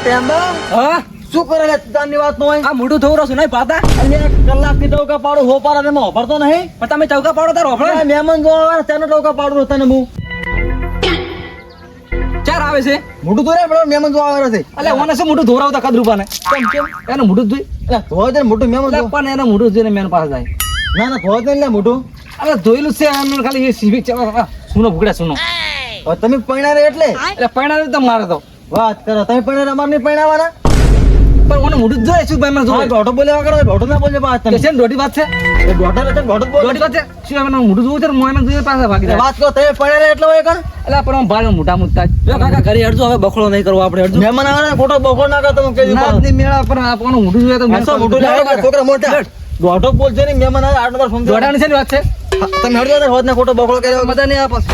ટેમ્બા હા શું કરે લે તારની વાત નો હોય આ મોઢું ધોરો છું નહીં પાતા અલ્યા કલાકથી ટોકા પાડું હો પારા ને વાપરતો નહીં પણ તમે ચૌકા પાડો તાર અરે ઓફળે મહેમાન જો આવે તેનો ટોકા પાડું તને હું ચાર આવે છે મોટું તો રે પણ મહેમાન જો આવે છે એટલે ઓને શું મોઢું ધોરાવતા કદરૂપાને કેમ કેમ એનું મોઢું ધોઈ એટલે ધોય દે મોટું મહેમાન એટલે જો પણ એનું મોઢું જોઈને મેન પાસે જાય ના ધોય દે લે મોટું અરે ધોયેલું છે એમને ખાલી એ સીવી સુનો ભૂકડા સુનો હવે તમે પૈણા રે એટલે એટલે પૈણા તો મારે તો વાત કરો તમે પૈણા અમાર નહીં પૈણાવાના પણ ઓને મોઢું જ જોઈ શું ભાઈ મને હા જોઈ દોઢો બોલ્યા વગર દોઢો ના બોલજે પાછ તમે કે છે ને દોઢી વાત છે એ દોઢો એટલે દોઢો બોલ દોઢી વાત છે શું એમને મોઢું જોવું છે ને મોં એને જોઈએ પાસે ભાગી જાય વાત કરો તમે પૈણા રે એટલે હોય કણ એટલે પણ આમ ભાઈ મોટા મુદ્દા જો કાકા ઘરે હડજો હવે બખડો નહીં કરવો આપણે હડજો મહેમાન આવે ને ખોટો બખોડ ના કરતો હું કહી દઉં નાચની મેળા પર આપણનું મોઢું જોઈએ તો મેં હસો મોટું લાગે છોકરા મોટા દોઢો બોલશે ને મહેમાન આવે આઠ વાર સમજો દોડાની છે ને વાત છે તમે હડજો ને હોત ને ખોટો બખોડ કર્યો મજા નહીં આપસ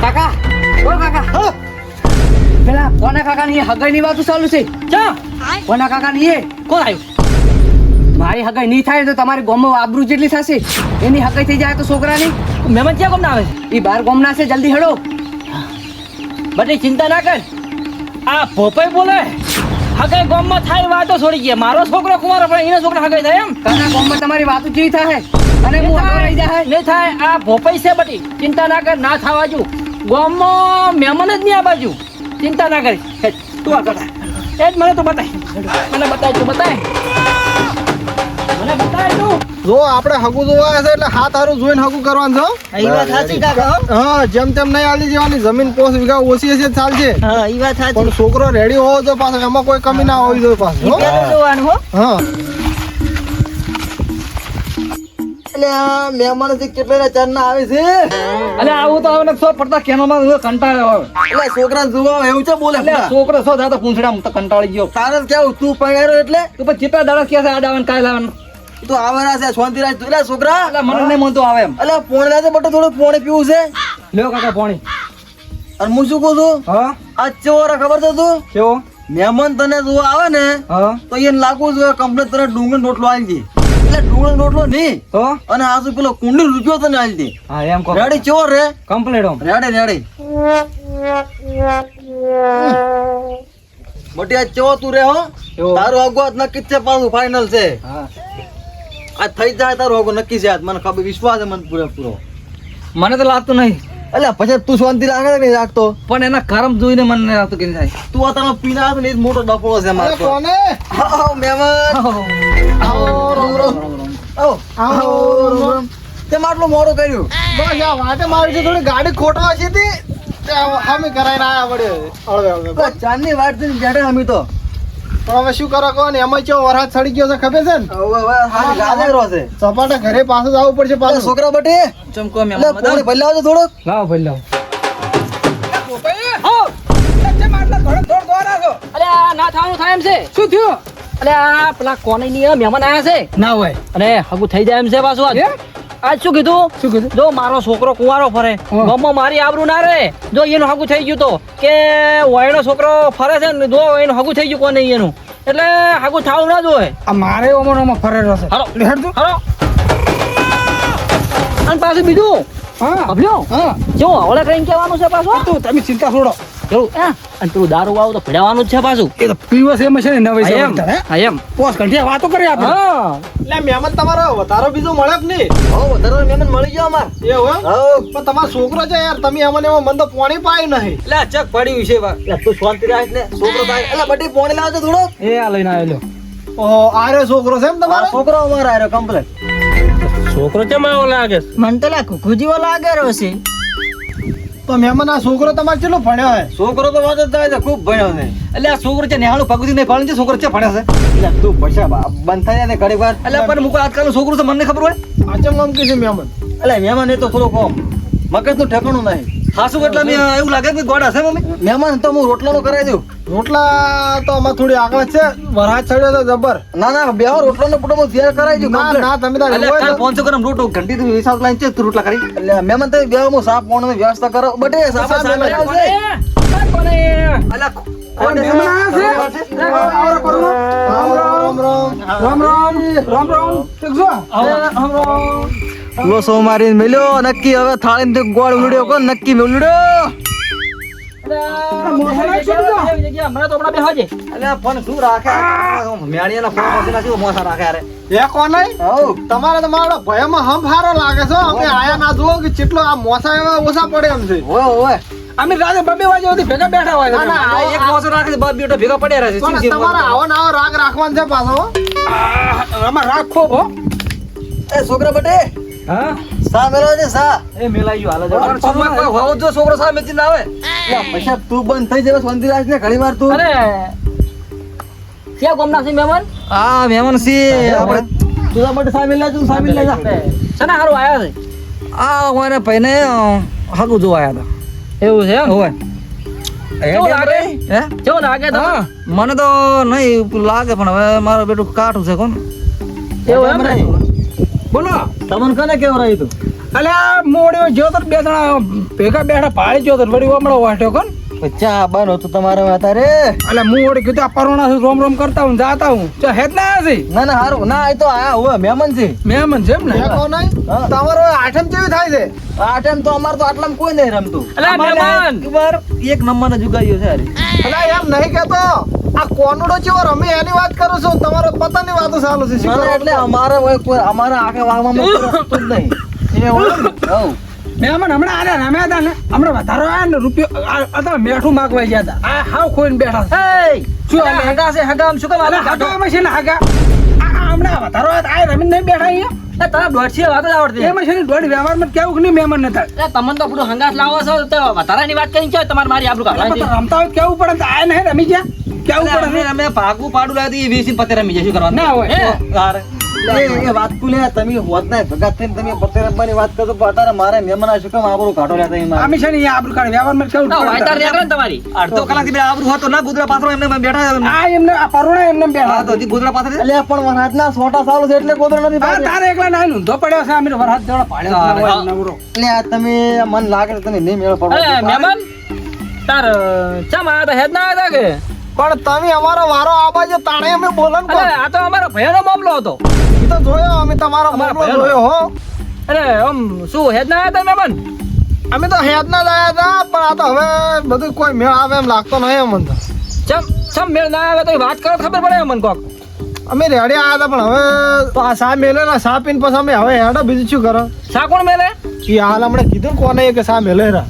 કાકા ઓ કાકા પેલા કોના કાકા ની હગાઈ ની વાતો ચાલુ છે ચા કોના કાકા ની કોણ આવ્યું મારી હગાઈ નહીં થાય તો તમારી ગોમમાં આબરૂ જેટલી થશે એની હગાઈ થઈ જાય તો છોકરાની મહેમાન ક્યાં ગોમ ના આવે છે એ બાર ગોમ ના છે જલ્દી હેડો બધી ચિંતા ના કર આ પોપઈ બોલે હગાઈ ગોમમાં થાય વાતો છોડી ગયા મારો છોકરો કુંવારો પણ એના છોકરા હગાઈ થાય એમ કાકા ગોમમાં તમારી વાતો જેવી થાય અને હું આગળ રહી જાય નહીં થાય આ પોપઈ છે બધી ચિંતા ના કર ના થવા જો ગોમમાં મહેમાન જ નહીં આ બાજુ ચિંતા ના કરી તું આ બતા એ જ મને તો બતાય મને બતાય તું બતાય મને બતાય તું જો આપણે હગું જોવા છે એટલે હાથ હારું જોઈને હગું કરવાનું છો ઈ વાત સાચી કાકા હા જેમ તેમ નહીં આલી જવાની જમીન 5 વીઘા ઓછી હશે ચાલશે હા ઈ વાત સાચી પણ છોકરો રેડી હોવો તો પાછો એમાં કોઈ કમી ના હોવી જોઈએ પાછો ઈ પેલું જોવાનું હો હા એટલે આ મહેમાન થી કેટલા ચાર ના આવે છે અલે આવું તો હવે સો પડતા કેનોમાં કંટાળ્યો આવે એટલે છોકરા જોવા એવું છે બોલે એટલે છોકરો સો થતા પૂંછડા હું તો કંટાળી ગયો તારે કેવું તું પૈણારો એટલે તું પછી ચેટલા દાડા કે છે આ દાવન કાય લાવન તું આવેલા છે શાંતિ રાખ તું એટલે છોકરા એટલે મને નહીં મનતો આવે એમ એટલે પોણી છે બટો થોડું પોણી પીવું છે લ્યો કાકા પાણી અને હું શું કહું છું હા આ ચોરા ખબર છે તું કેવો મહેમાન તને જોવા આવે ને હા તો એને લાગવું જોઈએ કમ્પ્લેટ તને ડુંગર રોટલો આવી દે એટલે ડુંગર રોટલો નહીં હો અને આ શું પેલો કુંડી રૂપિયો તને આવી દે હા એમ કહો રેડી ચોર રે કમ્પ્લીટ ઓમ રેડી રેડી મોટી આ ચો તું રે હો એવો. તારું અગવાત નક્કી જ છે પાછું ફાઇનલ છે હા આ થઈ જાય તારું અગો નક્કી છે આજ મને ખબર વિશ્વાસ છે મને પૂરેપૂરો મને તો લાગતું નહીં એટલે પછી તું શાંતિ રાખે કે નહીં રાખતો પણ એના કર્મ જોઈને મને નહીં લાગતું કે નહીં થાય તું આ તારો પીના હાથ ને એ જ મોટો ડફોળો છે મારો તો. આવો મહેમાન આવો રોમ રોમ આવો આવો રોમ રોમ તે માટલું મોડું કર્યું બસ આ વાટે મારી છે થોડી ગાડી ખોટવા છે તે હામી કરાઈને આયા વડે હળવે હળવે બસ ચાંદની વાટ થી બેઠા અમે તો પણ હવે શું કરો કહો ને એમાં ચો વરસાદ સડી ગયો છે ખબર છે ને હવે હારી ગાજેરો છે સપાટા ઘરે પાછું જવું પડશે અરે પાછું છોકરા બટે ચમકો મેં એટલે પોણી ભરી લાવજો થોડુંક લાવો ભાઈ લાવો અલ્યા ના થવાનું થાય એમ છે શું થયું અલ્યા પેલા કોને ની મહેમાન આયા છે ના હોય અને હગું થઈ જાય એમ છે પાછું આજ શું કીધું જો મારો છોકરો કુંવારો ફરે ગામમાં મારી આબરૂ ના રહે જો એનું હગું થઈ ગયું તો કે વાયનો છોકરો ફરે છે ને જો એનું હગું થઈ ગયું કોને એનું એટલે હગું થાવું ના જોઈએ આ મારે ઓમોમાં ફરેલો છે હાલો હાલો અને પાછું બીજું હા અભ્યો હા જો હવળે કઈ કહેવાનું છે પાછું તું તમે ચિંતા છોડો કેવું અને પેલું દારૂ વાળું તો ભેળવાનું જ છે પાછું એ તો પીવસ એમ છે ને નવી હા એમ હા એમ પોસ ઘંટિયા વાતો કરી આપણે હા એટલે મહેમાન તમારો વધારો બીજો મળે કે નહીં હો વધારે મહેમાન મળી ગયો અમાર એવું એમ હો પણ તમારો છોકરો છે યાર તમે એમાં ને એમાં મને તો પાણી પાયું નહીં એટલે ચક પડ્યું છે બા એટલે તું શાંતિ રાખ ને છોકરો થાય એટલે બટી પોણી લાવજો થોડુંક એ આ લઈને આવેલો ઓહો આરે છોકરો છે એમ આ તમારો છોકરો અમારો આર્યો કમ્પ્લેટ છોકરો કેમ આવો લાગે મને તો લા કુકુજીવો લાગેરો છે તો મહેમાન આ છોકરો તમારે કેટલો ભણ્યો હે છોકરો તો વાત જ થાય છે ખૂબ ભણ્યો છે એટલે આ છોકરો છે નેહાળું પગથી નહીં ભણે છે છોકરો છે ભણે છે એટલે તું પૈસા બંધ થાય ને ઘડી વાર એટલે પણ મુકો આજકાલનું છોકરું છે મને ખબર હોય આચમ આમ કે છે મહેમાન એટલે મહેમાન એ તો થોડો કોમ મગજ નું ઠેકાણું નહીં ખાસું એટલે મેં એવું લાગે કે ગોળ હશે મમ્મી મહેમાન તો હું રોટલાનો કરાવી દઉં રોટલા તો અમાર થોડી આગળ છે વરસાદ ચડ્યો તો જબર ના ના બે રોટલાનો પૂટો હું તૈયાર કરાવી દઉં ના complete. ના તમે તાર એટલે એવું હોય કાલ ને 500 ગ્રામ રોટો ઘંટી તો હિસાબ લાઈન છે તું રોટલા કરી એટલે મહેમાન તો બે હું સાફ પાણીની વ્યવસ્થા કરો બટે સાફ સાફ સાફ મહેમાન આવશે. અલા કોણ મહેમાન આવ્યા છે? રામ રામ ઠીક છો? લોસો મારીને મેલ્યો નક્કી હવે થાળીને ગોળ ઉલડ્યો કોણ નક્કી મેલ્યો અલ્યા પણ શું રાખે મેળિયાના ફોન પછી નાખી મોસા રાખે યાર એ કોને હઉ તમારે તો મારો ભયમાં હમ હારો લાગે છે અમે આયા ના જુઓ કે કેટલો આ મોસા એવા ઓછા પડે એમ છે ઓય ઓય અમે રાતે 2 વાગે સુધી ભેગા બેઠા હોય ના, ના, આ એક મોસો રાખે બાપ બેટો ભેગા પડ્યા રહે છે પણ તમારે આવો ને આવો રાગ રાખવાનો છે પાછો આમાં રાખો હો એ છોકરા બટે હા સા મેલો છે સા એ મેલાઈ ગયો હાલો પણ હોવો જો છોકરો સા મેચી ના આવે પૈસા તું બંધ થઈ જાય શાંતિ રાખ ને ઘણી વાર તું અરે ક્યાં ગોમના છે મહેમાન હા મહેમાન સી આપણે તુરા માટે સામેલ લે તું સામેલ લે જા સના હારું આયા છે આ મને પૈને હગુ જોવા આયા એવું છે હતા ઓય કેવું લાગે હે કેવું લાગે તમને મને તો નહીં લાગે પણ હવે મારો બેટું કાઠું છે કોણ એવું એમ ને બોલો તમને કને કેવું રહ્યું તું અલ્યા મોડ્યો જો તો 2 જણા ભેગા બેઠા પાડી જો તો વળી હમણાં વાટ્યો કોણ ચા બનો તું તમારે અત્યારે અલ્યા મોડી કીધું આ પરોણા રોમ રોમ કરતા હું જાતા હું તો હેત ના છે ના ના હારું ના એ તો આયા હોય મહેમાન છે મહેમાન છે એમ ને એ કોને હા. તમારો આઠમ કેવી થાય છે આ ટાઈમ તો અમાર તો આટલામાં કોઈ નહીં રમતું અલા, મહેમાન! એકવાર એક નંબરનો જુગાઈયો છે હારી અલા એમ નહીં કેતો આ કોનુડો ચેવો રમે એની વાત કરું છું તમારો પતાની વાતો ચાલુ છે શું ના, કરો? એટલે અમારે હોય કોઈ અમારા આખે વાગવામાં કોઈ રમતું જ નહીં એવું એમ? હઉ. મહેમાન હમણાં આને રમ્યા હતા ને હમણાં વધારો આયા ને રૂપિયો અત્યારે મેઠું માગવા ગયા હતા આ હાવ ખોઈને બેઠા છે શું હાલે? હગા છે હગા આમ શું કામ અલા, હગામાં છે ને હગા આ હમણાં વધારો આયા હતા, આ રમીને નહીં બેઠા અહીંયા તારા દોઢસી વાત જ આવડતી એમાં છે ને દોઢ વ્યવહારમાં કેવું કે નહીં મહેમાન નતા તમને તો આપણું હંગાત લાવો છો તો વધારાની વાત કરી છે તમારે મારી આબરૂ કાઢવાની છે. રમતા હોય તો કેવું પડે ને આ નહીં રમી ગયા કેવું પડે અમે અમે ભાગવું પાડું લાવી વીસી પતે રમી જશું કરવાનું ના હોય યાર એ વાત કુ લે તમે હોત ના ભગત થઈને તમે પતે રમવાની વાત કરો તો અત્યારે મારે મહેમાન શું કામ આબરૂ કાઢો લેતા એમાં અમે છે ને અહીંયા આબરૂ કાઢે વ્યવહારમાં કેવું ના, વાયતાર પડે નીકળે ને તમારી અડધો કલાકથી બે આબરૂ હતો ના ગુદરા પાથરો એમને બેઠા આ એમને આ પરોણા એમને બેઠા હા તો હજી ગુદરા પાથરે એટલે પણ રાતના છોટા સાલો છે એટલે ગોદરો નથી હા તારે એકલા ના ઊંધો પડ્યો છે અમે વરસાદ જેવડો પાડ્યો હા, હોય હા. નવરો એટલે આ તમે મન લાગે છે તમે નહીં મેળ પડો અરે મહેમાન તાર ચમ આયા તા હેદ ના આયા તા કે પણ તમે અમારો વારો આવા જો તાણે અમે બોલન કો અરે આ તો અમારો ભયનો મામલો હતો ઈ તો જોયો અમે તમારો અમારા મામલો ભયનો. જોયો હો અરે આમ શું હેદ ના આયા તા મહેમાન અમે તો હેદ ના જ આયા હતા પણ આ તો હવે બધું કોઈ મેળ આવે એમ લાગતો નહીં અમને તો ચમ મેળ ના આવે તો વાત કરો તો ખબર પડે અમને કોક અમે રેડી આયા હતા પણ હવે તો આ સા મેલે ના સા પીને પછી અમે હવે હેડો બીજું શું કરો સા કોણ મેલે ઈ હાલ હમણાં કીધું ને કોને કે સા મેલે રા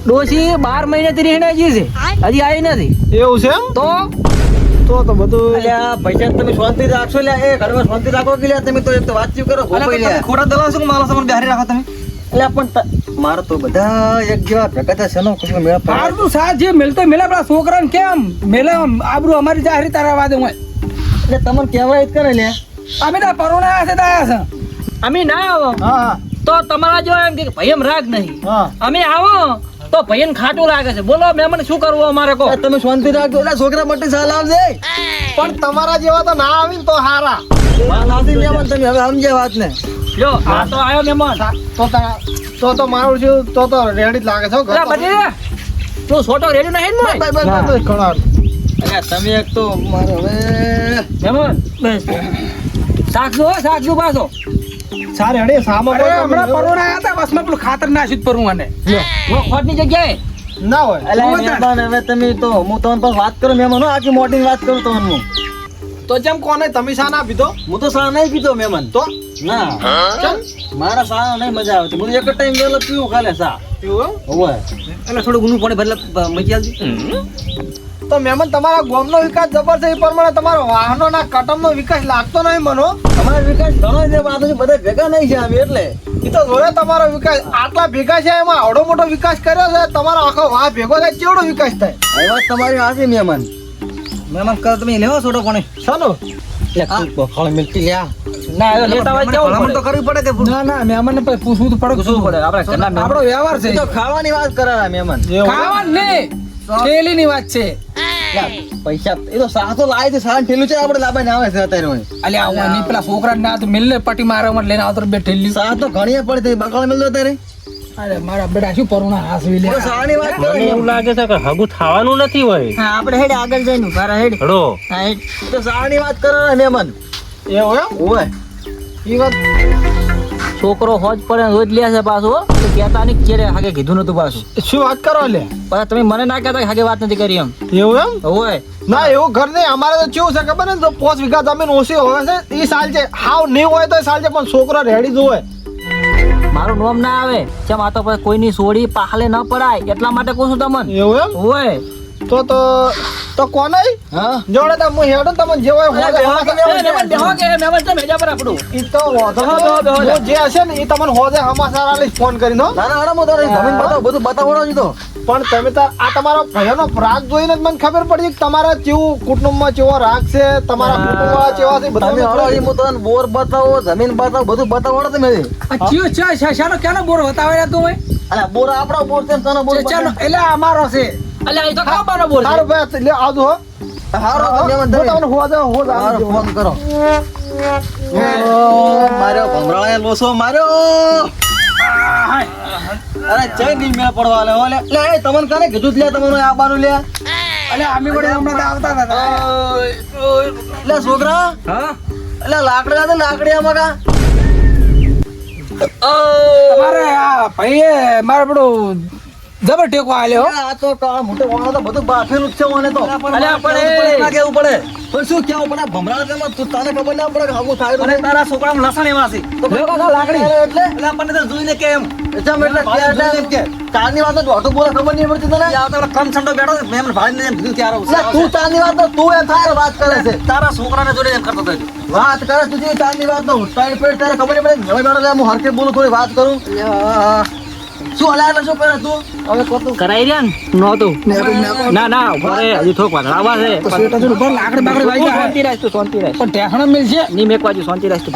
ડોશી 12 મહિનેથી રહીને હજી છે હજી આવી નથી એવું છે એમ તો બધું અલ્યા પૈસા તમે શાંતિ રાખશો લ્યા એ ઘરમાં શાંતિ રાખો કે લ્યા તમે તો એક તો વાતચીત કરો ભોપાઈ લ્યા ખોટા દલાસો કે માલો સામાન બેહારી રાખો તમે એટલે પણ મારે તો બધા એક જેવા ભેગા થયા છે નો કશું મેળ પડે હારું સાહેબ જે મેલતો મેલે આપણા છોકરાને કેમ મેલે આબરૂ અમારી જાહેરી તારા વાદે હોય એટલે તમને કહેવાય જ કરે લ્યા અમે તો પરોણા આયા છે તો આયા છે અમે ના આવો હા તો તમારા જો એમ કે ભાઈ એમ રાગ નહીં હા અમે આવો તો ભાઈ ખાટું લાગે છે બોલો મહેમાન શું કરવું અમારે કહો એ તમે શાંતિ રાખજો એટલે છોકરા માટે સાલ આવજે પણ તમારા જેવા તો ના આવી ને તો હારા વાત આવતી મહેમાન તમે હવે સમજ્યા વાત ને જો આ તો આવ્યો મહેમાન તો મારું શું તો રેડી જ લાગે છે હો ઘર અલા, તો. બટી તું છોટો રેડી નહીં ને મોય? બસ, ઘણો હારું. અલ્યા તમે એક તો મારે હવે મહેમાન બસ સાક્ષુ પાછો સા રેડી સામો અરે હમણાં પરોણા આયા હતા બસમાં પેલું ખાતર નાખ્યું જ પરવું આને ખોટની જગ્યાએ ના હોય અલ્યા મહેમાન હવે તમે તો હું તમને પાસે વાત કરું મહેમાન હો, આખી મોટી વાત કરું તમને હું. તો જેમ કોને તમે સા ના પીધો હું તો સા નહીં પીતો મહેમાન તો ના ચમ મારા સા નહીં મજા આવતી હું એક જ ટાઈમ વેલો પીવું ખાલે સા પીવું એમ? હોય એટલે થોડું ઘણું પડે બદલે મજી આવતી તો મહેમાન તમારા ગામનો વિકાસ જબર છે એ પ્રમાણે તમારો વાહનો ના કટમનો વિકાસ લાગતો નહીં મનો અમારો વિકાસ ઘણો છે પણ આ તો બધા ભેગા નહીં છે અમે એટલે એ તો જોડે તમારો વિકાસ આટલા ભેગા છે એમાં આવડો મોટો વિકાસ કર્યો છે તમારો આખો વાહ ભેગો થાય કેવડો વિકાસ થાય આ વાત તમારી હાચી મહેમાન મહેમાન કરો તમે લેવો છોટો પણ ચાલો ફળ મિલતી લ્યા ના હવે લેતા હોય જવું ભલામણ તો પડે. કરવી પડે કે ના ના મહેમાનને પછી પૂછવું તો પડે પૂછવું પડે આપણે ઘરના મહેમાન. આપણો વ્યવહાર છે એ તો ખાવાની વાત કરે આ મહેમાન ખાવાનું નહીં થેલીની વાત છે લ્યા, પૈસા એ તો સા તો લાવે છે સા ઠેલું છે આપણે લાવવાને આવે છે અત્યારે હોય અલ્યા આવું નહીં પેલા છોકરા ના તો મિલને પટી મારે મને લઈને આવતો બે ઠેલી સા તો ઘણી પડે બકળ મિલતો અત્યારે અરે મારા બેટા શું પરોણા હાસવી લે તો સાની વાત કરે મને એવું લાગે છે કે હગું થવાનું નથી હોય હા આપણે હેડ આગળ જઈને ઉભા રહે હેડ હડો હા હેડ તો સાની વાત કરે ને મહેમાન એવું એમ હોય એ વાત છોકરો હોજ પડે રોજ લે છે પાછો કહેતા નહીં કેરે હાગે કીધું નતું પાછું. શું વાત કરો લે પણ તમે મને ના કહેતા કે હાગે વાત નથી કરી એમ. એવું એમ હોય ના એવું ઘર નહીં અમારે તો કેવું છે ખબર ને તો 5 વીઘા જમીન ઓછી હોય છે એ સાલ છે હાવ નહીં હોય તો સાલ છે પણ છોકરો રેડી જ હોય મારું નામ ના આવે ચમ આ તો પછી કોઈની સોડી પાખલે ન પડાય એટલા માટે કહું છું તમને. એવું એમ હોય તો કોને હા જોડે તો હું હેડું તમને જે હોય મહેમાન તો મેજા પર આપણું. ઈ તો વાંધો નહીં. હું જે હશે ને એ તમને હોજે હમાસાર આલીશ ફોન કરીને હો. ના ના હરામ હું તારી જમીન બતાવો બધું બતાવવાનો જ તો પણ તમે તાર આ તમારો ભાઈઓનો રાગ જોઈને જ મને ખબર પડી કે તમારા કેવું કુટુંબમાં કેવો રાગ છે તમારા કુટુંબવાળા કેવા છે તમે હરો બધું હું તને બોર બતાવો જમીન બતાવો બધું બતાવવાનો તમે શાનો ક્યાંનો બોર બતાવે તું હોય અરે બોર આપણો બોર છે ને તને બોર ચાલો એટલે અમારો છે અલ્યા એ તો ખાવાનો બોલ છે. સારું ભાઈ લે આવજો હો હારો તમે હું તમને હોજે હારો ફોન કરો માર્યો ભમરાળાએ લોસો માર્યો અરે જય નહીં મેળ પડવા લે ઓલે લે એ તમને કાને કીધું જ લે તમને આ બાનું લે એટલે અમે વડે હમણાં આવતા હતા લે છોકરા હા એટલે લાકડા છે લાકડી આમાં કા તમારે આ ભાઈએ મારે બધું જબર ટેકો આલ્યો આ તો કા મોટો વાળો તો બધું બાફેલું જ છે મને તો અલ્યા પણ ના કેવું પડે પણ શું કેવું પડે ભમરાળ તેમાં તું તને ખબર ના પડે કે હાગું થાય અને તારા છોકરામાં લસણ એવા છે. તો લાકડી એટલે આપણને તો જોઈને કેમ એટલે એમ કે તારની વાત તો અટો બોલે ખબર નહીં પડતી તને આ તો કમ છંડો બેઠો છે મેં ભાઈને એમ કીધું ત્યારે એટલે તું તારની વાત તો તું એમ થાય વાત કરે છે તારા છોકરાને જોડે એમ કરતો હતો. વાત કરે તું જે તારની વાત તો ટાઈટ પેટ તારે ખબર નહીં પડે હવે બેઠો હું હરકે બોલું થોડી વાત કરું શું હલાય એટલે શું કરે તું હવે કોતું કરાઈ રહ્યા ને નહોતું ના ના ભરે હજુ થોડુંક વધારાવા છે લાકડી બાકડી વાઈ જાય શાંતિ રાખ તું શાંતિ રાખ પણ ટેહણો મિલ છે ની મેક બાજુ શાંતિ રાખ તું.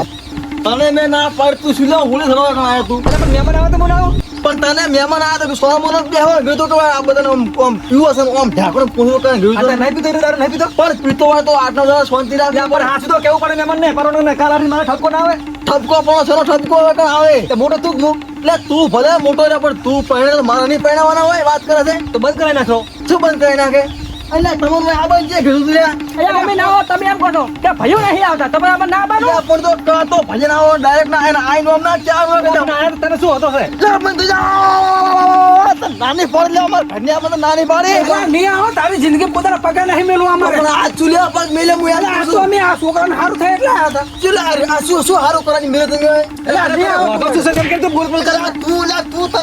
તને મેં ના પાડતું શું લે હું થવા કણ આવ્યો તું પણ મહેમાન આવે તો મને આવો પણ તને મહેમાન આવ્યા તો સો મોનો બેહવા ગયો તો કે આ બધાને આમ પીવો છે ને આમ ઢાંકણું પૂરું કરીને ગયું તો નહીં પીતો તારે નહીં પીતો પણ પીતો હોય તો આટલો જરા શાંતિ રાખ પણ હાથ તો કેવું પડે મહેમાન ને પરોનો ને કાલારી મારે ઠપકો ના આવે ઠપકો પણ છે ઠપકો હવે કણ આવે તે મોટો તું જ એટલે તું ભલે મોટો છે પણ તું પહેણે મારા નહીં પહેણાવાના હોય વાત કરે છે તો બંધ કરાવી નાખો શું બંધ કરી નાખે એટલે તમને આ બંધ છે કીધું તું લ્યા અરે અમે ના આવો તમે એમ કહો કે ભાઈઓ નહીં આવતા તમે આમાં ના બાનો લ્યા, પણ તો કાં તો ભજન આવો ડાયરેક્ટ ના આઈને આઈને આમ ના ચાર વાગે તને શું હતો છે જા બંધ થઈ જા તો નાની પાડી લે અમાર ઘરની આ બધા નાની પાડી નહીં આવો તારી જિંદગી પોતાના પગે નહીં મેલવું અમારે પણ આ ચૂલ્યા પર મેલે હું યાદ આ તો અમે આ છોકરાને સારું થાય એટલે આવ્યા હતા ચૂલ્યા આ શું હારું કરવાની મેલે તમે એટલે આ નહીં આવો તો શું કેમ તો બોલ બોલ કરે તું લા તું તો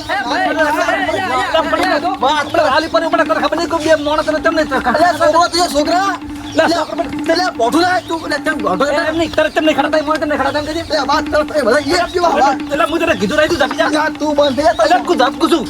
વાત પર હાલી પર મને ખબર નહીં કે બે મોણ તને તમને છોકરો તું છોકરા લે બોઠું લા તું લે તેમ બોઠો એમ નહીં તરત તમને ખડા થાય મને તમને ખડા થાય કદી લે વાત કર એ બધા એ આપી વાત એટલે હું તને કીધું રહી તું જપી જા તું બંધ થઈ જા તું ઝાપકું છું